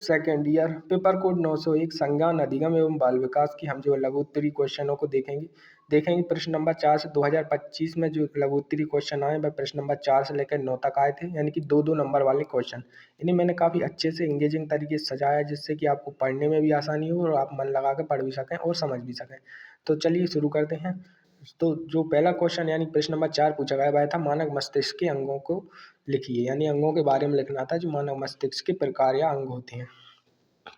Second year paper code 901 संज्ञान अधिगम एवं बाल विकास की हम जो लघु उत्तरीय क्वेश्चनों को देखेंगे प्रश्न नंबर 4 से 2025 में जो लघु उत्तरीय क्वेश्चन आए वह प्रश्न नंबर 4 से लेकर 9 तक आए थे, यानी कि दो दो नंबर वाले क्वेश्चन। इन्हें मैंने काफ़ी अच्छे से एंगेजिंग तरीके से सजाया जिससे कि आपको पढ़ने में भी आसानी हो और आप मन लगा कर पढ़ भी सकें और समझ भी सकें। तो चलिए शुरू करते हैं। तो जो पहला क्वेश्चन यानी प्रश्न नंबर 4 पूछा गया वह था मानव मस्तिष्क के अंगों को लिखिए, यानी अंगों के बारे में लिखना था जो मानव मस्तिष्क के प्रकार या अंग होते हैं।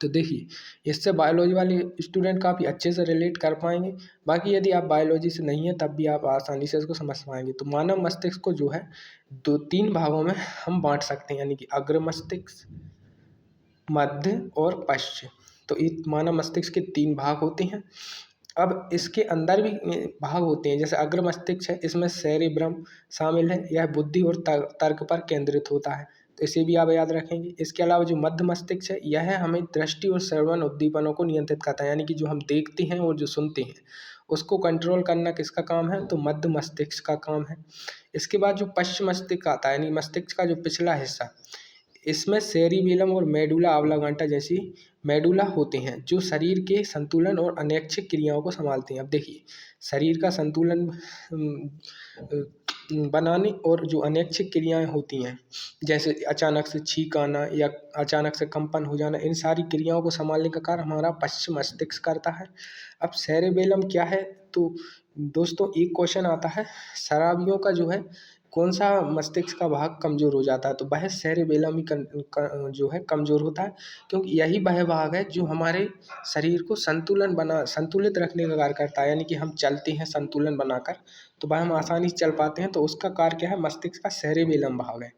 तो देखिए, इससे बायोलॉजी वाले स्टूडेंट काफ़ी अच्छे से रिलेट कर पाएंगे। बाकी यदि आप बायोलॉजी से नहीं है तब भी आप आसानी से इसको समझ पाएंगे। तो मानव मस्तिष्क को जो है दो तीन भागों में हम बांट सकते हैं, यानी कि अग्र मस्तिष्क, मध्य और पश्च। तो इस मानव मस्तिष्क के तीन भाग होते हैं। अब इसके अंदर भी भाग होते हैं, जैसे अग्र मस्तिष्क है, इसमें सेरेब्रम शामिल है, यह बुद्धि और तर्क पर केंद्रित होता है, तो इसे भी आप याद रखेंगे। इसके अलावा जो मध्य मस्तिष्क है यह हमें दृष्टि और श्रवण उद्दीपनों को नियंत्रित करता है, यानी कि जो हम देखते हैं और जो सुनते हैं उसको कंट्रोल करना किसका काम है, तो मध्य मस्तिष्क का काम है। इसके बाद जो पश्चिम मस्तिष्क आता है, यानी मस्तिष्क का जो पिछला हिस्सा, इसमें सेरिबेलम और मेडुला ऑब्लांगेटा जैसी मेडुला होते हैं जो शरीर के संतुलन और अनैच्छिक क्रियाओं को संभालते हैं। अब देखिए, शरीर का संतुलन बनाने और जो अनैच्छिक क्रियाएं होती हैं जैसे अचानक से छींक आना या अचानक से कंपन हो जाना, इन सारी क्रियाओं को संभालने का कार्य हमारा पश्चिम मस्तिष्क करता है। अब सेरेबेलम क्या है, तो दोस्तों एक क्वेश्चन आता है शराबियों का जो है कौन सा मस्तिष्क का भाग कमजोर हो जाता है, तो वह सेरेबेलम ही जो है कमजोर होता है, क्योंकि यही वह भाग है जो हमारे शरीर को संतुलित रखने का कार्य करता है, यानी कि हम चलते हैं संतुलन बनाकर तो वह हम आसानी से चल पाते हैं, तो उसका कार्य क्या है, मस्तिष्क का सेरेबेलम भाग है।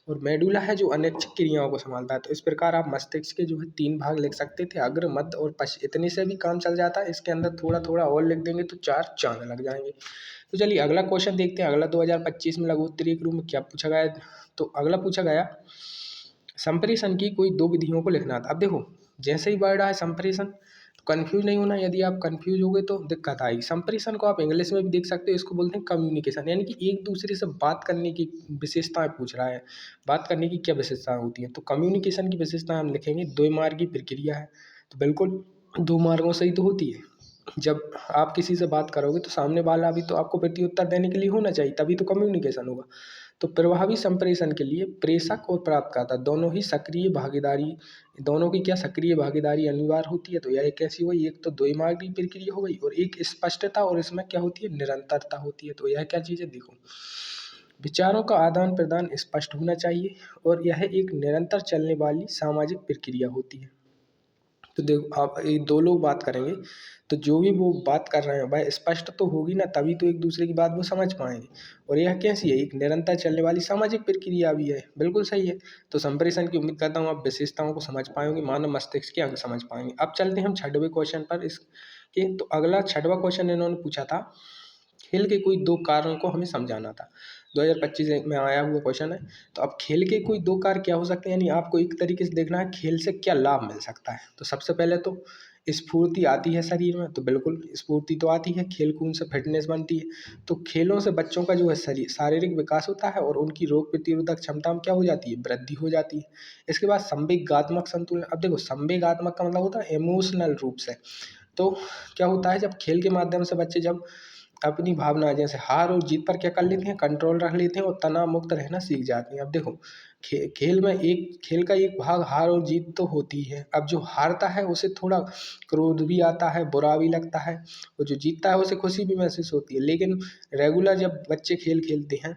और मेडुला है जो अनैच्छिक क्रियाओं को संभालता है। तो इस प्रकार आप मस्तिष्क के जो है तीन भाग लिख सकते थे, अग्र मध्य और पश्च। इतने से भी काम चल जाता है, इसके अंदर थोड़ा थोड़ा और लिख देंगे तो चार चांद लग जाएंगे। तो चलिए अगला क्वेश्चन देखते हैं। अगला 2025 में लघु उत्तरीय के रूप में क्या पूछा गया है। तो अगला पूछा गया संप्रेषण की कोई दो विधियों को लिखना था। अब देखो, जैसे ही वर्ड आए संप्रेषण तो कंफ्यूज नहीं होना, यदि आप कंफ्यूज हो गए तो दिक्कत आएगी। संप्रेषण को आप इंग्लिश में भी देख सकते हो, इसको बोलते हैं कम्युनिकेशन, यानी कि एक दूसरे से बात करने की विशेषताएं पूछ रहा है, बात करने की क्या विशेषताएं होती हैं। तो कम्युनिकेशन की विशेषताएं हम लिखेंगे द्विमार्गी प्रक्रिया है, तो बिल्कुल दो मार्गों से ही तो होती है। जब आप किसी से बात करोगे तो सामने वाला भी तो आपको प्रत्युत्तर देने के लिए होना चाहिए, तभी तो कम्युनिकेशन होगा। तो प्रभावी संप्रेषण के लिए प्रेषक और प्राप्तकर्ता दोनों की क्या सक्रिय भागीदारी अनिवार्य होती है। तो यह कैसी हुई, एक तो द्विमार्गी प्रक्रिया हो गई और एक स्पष्टता, और इसमें क्या होती है, निरंतरता होती है। तो यह क्या चीज़ है, देखो, विचारों का आदान प्रदान स्पष्ट होना चाहिए और यह एक निरंतर चलने वाली सामाजिक प्रक्रिया होती है। तो देखो, आप ये दो लोग बात करेंगे तो जो भी वो बात कर रहे हैं वह स्पष्ट तो होगी ना, तभी तो एक दूसरे की बात वो समझ पाएंगे। और यह कैसी है, एक निरंतर चलने वाली सामाजिक प्रक्रिया भी है, बिल्कुल सही है। तो संप्रेषण की उम्मीद करता हूँ आप विशेषताओं को समझ पाएंगे, मानव मस्तिष्क के अंग समझ पाएंगे। अब चलते हैं हम छठवें क्वेश्चन पर इसके। तो अगला छठवां क्वेश्चन इन्होंने पूछा था खेल के कोई दो कारणों को हमें समझाना था। 2025 में आया हुआ क्वेश्चन है। तो अब खेल के कोई दो कार्य क्या हो सकते हैं, यानी आपको एक तरीके से देखना है खेल से क्या लाभ मिल सकता है। तो सबसे पहले तो स्फूर्ति आती है शरीर में, तो बिल्कुल स्फूर्ति तो आती है, खेल कूद से फिटनेस बनती है। तो खेलों से बच्चों का जो है शारीरिक विकास होता है और उनकी रोग प्रतिरोधक क्षमता में क्या हो जाती है, वृद्धि हो जाती है। इसके बाद संवेगात्मक संतुलन। अब देखो, संवेगात्मक का मतलब होता है इमोशनल रूप से। तो क्या होता है, जब खेल के माध्यम से बच्चे जब अपनी भावना जैसे हार और जीत पर क्या कर लेते हैं, कंट्रोल रख लेते हैं और तनाव मुक्त रहना सीख जाते हैं। अब देखो, खेल का एक भाग हार और जीत तो होती है। अब जो हारता है उसे थोड़ा क्रोध भी आता है, बुरा भी लगता है, और जो जीतता है उसे खुशी भी महसूस होती है। लेकिन रेगुलर जब बच्चे खेल खेलते हैं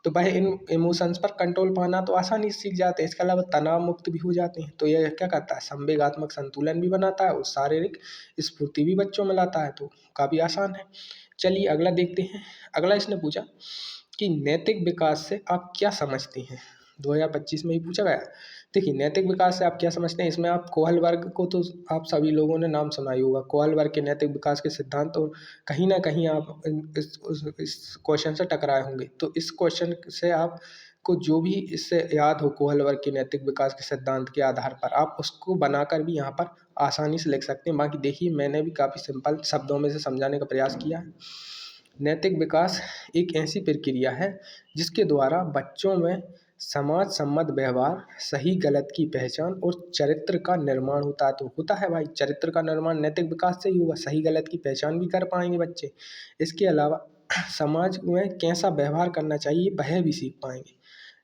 तो वह इन इमोशंस पर कंट्रोल पाना तो आसानी से सीख जाते हैं। इसके अलावा तनाव मुक्त भी हो जाते हैं। तो यह क्या करता है, संवेगात्मक संतुलन भी बनाता है और शारीरिक स्फूर्ति भी बच्चों में लाता है। तो काफ़ी आसान है। चलिए अगला देखते हैं। अगला इसने पूछा कि नैतिक विकास से आप क्या समझते हैं, 2025 में ही पूछा गया। देखिए, नैतिक विकास से आप क्या समझते हैं, इसमें आप कोहल वर्ग को तो आप सभी लोगों ने नाम सुना ही होगा, कोहल वर्ग के नैतिक विकास के सिद्धांत, और कहीं ना कहीं आप इस क्वेश्चन से टकराए होंगे। तो इस क्वेश्चन से आप को जो भी इससे याद हो कोहल वर्ग के नैतिक विकास के सिद्धांत के आधार पर, आप उसको बनाकर भी यहाँ पर आसानी से लिख सकते हैं। बाकी देखिए, मैंने भी काफ़ी सिंपल शब्दों में से समझाने का प्रयास किया है। नैतिक विकास एक ऐसी प्रक्रिया है जिसके द्वारा बच्चों में समाज सम्मत व्यवहार, सही गलत की पहचान और चरित्र का निर्माण होता है। तो होता है भाई, चरित्र का निर्माण नैतिक विकास से ही होगा, सही गलत की पहचान भी कर पाएंगे बच्चे। इसके अलावा समाज में कैसा व्यवहार करना चाहिए वह भी सीख पाएंगे।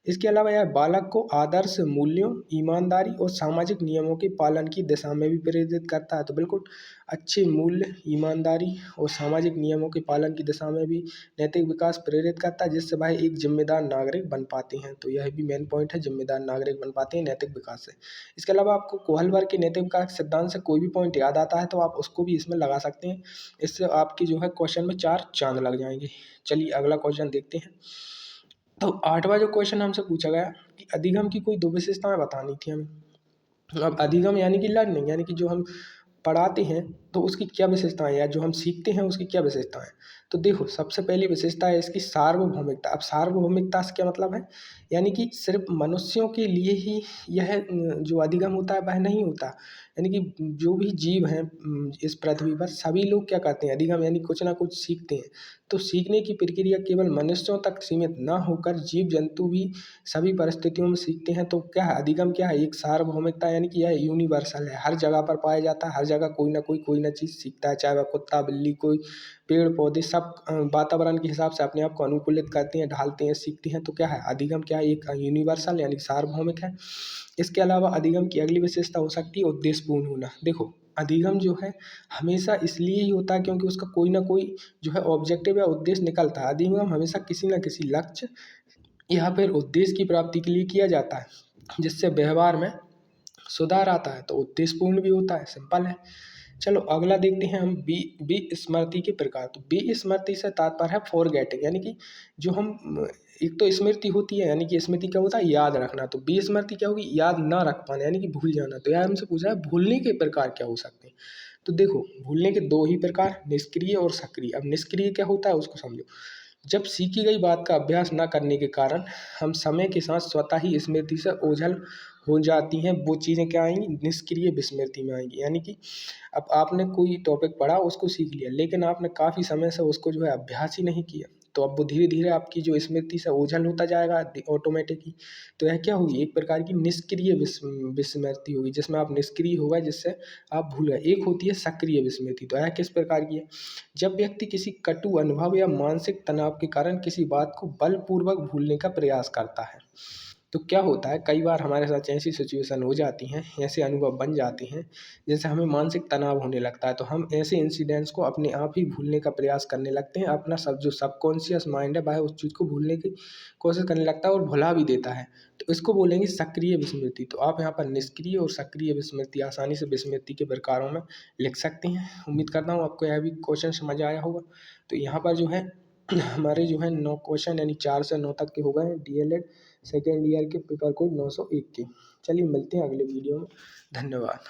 इसके अलावा यह बालक को आदर्श मूल्यों, ईमानदारी और सामाजिक नियमों के पालन की दिशा में भी प्रेरित करता है। तो बिल्कुल अच्छे मूल्य, ईमानदारी और सामाजिक नियमों के पालन की दिशा में भी नैतिक विकास प्रेरित करता है, जिससे भाई एक जिम्मेदार नागरिक बन पाते हैं। तो यह भी मेन पॉइंट है, जिम्मेदार नागरिक बन पाते हैं नैतिक विकास से। इसके अलावा आपको कोहलबर्ग के नैतिक विकास सिद्धांत से कोई भी पॉइंट याद आता है तो आप उसको भी इसमें लगा सकते हैं। इससे आपकी जो है क्वेश्चन में 4 चांद लग जाएंगे। चलिए अगला क्वेश्चन देखते हैं। तो 8वां जो क्वेश्चन हमसे पूछा गया कि अधिगम की कोई 2 विशेषताएं बतानी थी हमें। अब अधिगम यानी कि लर्निंग, यानी कि जो हम पढ़ाते हैं तो उसकी क्या विशेषताएं, या जो हम सीखते हैं उसकी क्या विशेषताएं। तो देखो, सबसे पहली विशेषता है इसकी सार्वभौमिकता। अब सार्वभौमिकता से क्या मतलब है, यानी कि सिर्फ मनुष्यों के लिए ही यह जो अधिगम होता है वह नहीं होता। यानी कि जो भी जीव हैं इस पृथ्वी पर, सभी लोग क्या करते हैं, अधिगम यानी कुछ ना कुछ सीखते हैं। तो सीखने की प्रक्रिया केवल मनुष्यों तक सीमित ना होकर जीव जंतु भी सभी परिस्थितियों में सीखते हैं। तो क्या है अधिगम, क्या है, एक सार्वभौमिकता, यानी कि यह यूनिवर्सल है, हर जगह पर पाया जाता है, हर जगह कोई ना चीज़ सीखता है, चाहे वह कुत्ता बिल्ली, कोई पेड़ पौधे, सब वातावरण के हिसाब से अपने आप को अनुकूलित करते हैं, ढालते हैं, सीखते हैं। तो क्या है अधिगम, क्या है, एक यूनिवर्सल यानी सार्वभौमिक है। इसके अलावा अधिगम की अगली विशेषता हो सकती है उद्देश्यपूर्ण होना। देखो, अधिगम जो है हमेशा इसलिए ही होता है क्योंकि उसका कोई ना कोई जो है ऑब्जेक्टिव या उद्देश्य निकलता है। अधिगम हमेशा किसी न किसी लक्ष्य या फिर उद्देश्य की प्राप्ति के लिए किया जाता है, जिससे व्यवहार में सुधार आता है। तो उद्देश्यपूर्ण भी होता है, सिंपल है। चलो अगला देखते हैं हम विस्मृति के प्रकार। तो विस्मृति से तात्पर्य है फॉरगेटिंग, यानी कि जो हम एक तो स्मृति होती है, यानी कि स्मृति क्या होता है, याद रखना। तो विस्मृति क्या होगी, याद ना रख पाना, यानी कि भूल जाना। तो यार हमसे पूछा है भूलने के प्रकार क्या हो सकते हैं। तो देखो, भूलने के 2 ही प्रकार, निष्क्रिय और सक्रिय। अब निष्क्रिय क्या होता है उसको समझो। जब सीखी गई बात का अभ्यास न करने के कारण हम समय के साथ स्वतः ही स्मृति से ओझल हो जाती हैं, वो चीज़ें क्या आएंगी, निष्क्रिय विस्मृति में आएंगी। यानी कि अब आपने कोई टॉपिक पढ़ा, उसको सीख लिया, लेकिन आपने काफ़ी समय से उसको जो है अभ्यास ही नहीं किया, तो अब वो धीरे धीरे आपकी जो स्मृति से ओझल होता जाएगा ऑटोमेटिक ही। तो यह क्या होगी, एक प्रकार की निष्क्रिय विस्मृति होगी, जिसमें आप निष्क्रिय हो गए, जिससे आप भूल गए। एक होती है सक्रिय विस्मृति। तो यह किस प्रकार की है, जब व्यक्ति किसी कटु अनुभव या मानसिक तनाव के कारण किसी बात को बलपूर्वक भूलने का प्रयास करता है। तो क्या होता है, कई बार हमारे साथ ऐसी सिचुएशन हो जाती हैं, ऐसे अनुभव बन जाते हैं जैसे हमें मानसिक तनाव होने लगता है, तो हम ऐसे इंसिडेंट्स को अपने आप ही भूलने का प्रयास करने लगते हैं। अपना जो सबकॉन्शियस माइंड है वह उस चीज़ को भूलने की कोशिश करने लगता है और भुला भी देता है। तो इसको बोलेंगे सक्रिय विस्मृति। तो आप यहाँ पर निष्क्रिय और सक्रिय विस्मृति आसानी से विस्मृति के प्रकारों में लिख सकते हैं। उम्मीद करता हूँ आपको यह भी क्वेश्चन समझ आया होगा। तो यहाँ पर जो है हमारे जो है 9 क्वेश्चन यानी 4 से 9 तक के हो गए हैं डीएलएड सेकेंड ईयर के पेपर कोड 901 के। चलिए मिलते हैं अगले वीडियो में। धन्यवाद।